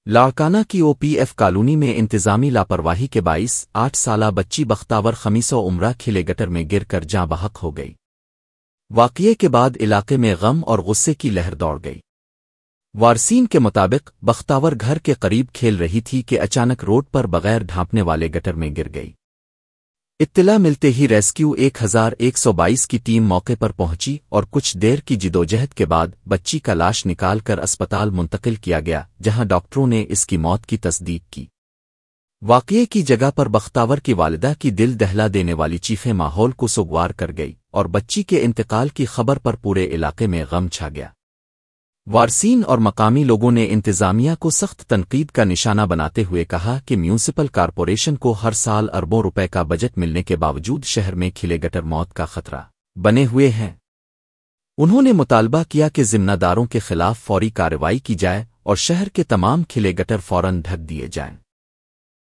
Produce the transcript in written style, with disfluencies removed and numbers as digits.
لاڑکانہ کی او P F colony میں انتظامی لاپرواہی کے باعث 8 سالہ بچی بختاور خمیسہ عمرہ کھلے گٹر میں گر کر جاں بحق ہو گئی۔ واقعے کے بعد علاقے میں غم اور غصے کی لہر دوڑ گئی۔ وارثین کے مطابق بختاور گھر کے قریب کھیل رہی تھی کہ اچانک روڈ پر بغیر ڈھانپنے والے گٹر میں گر گئی۔ اطلاع ملتے ہی ریسکیو 1122 کی ٹیم موقع پر پہنچی اور کچھ دیر کی جدوجہد کے بعد بچی کا لاش نکال کر اسپتال منتقل کیا گیا، جہاں ڈاکٹروں نے اس کی موت کی تصدیق کی۔ واقعے کی جگہ پر بختاور کی والدہ کی دل دہلا دینے والی چیخیں ماحول کو سوگوار کر گئی اور بچی کے انتقال کی خبر پر پورے علاقے میں غم چھا گیا۔ وارثین اور مقامی لوگوں نے انتظامیہ کو سخت تنقید کا نشانہ بناتے ہوئے کہا کہ میونسپل کارپوریشن کو ہر سال اربوں روپے کا بجٹ ملنے کے باوجود شہر میں کھلے گٹر موت کا خطرہ بنے ہوئے ہیں۔ انہوں نے مطالبہ کیا کہ ذمہ داروں کے خلاف فوری کارروائی کی جائے اور شہر کے تمام کھلے گٹر فوراً ڈھک دیے جائیں۔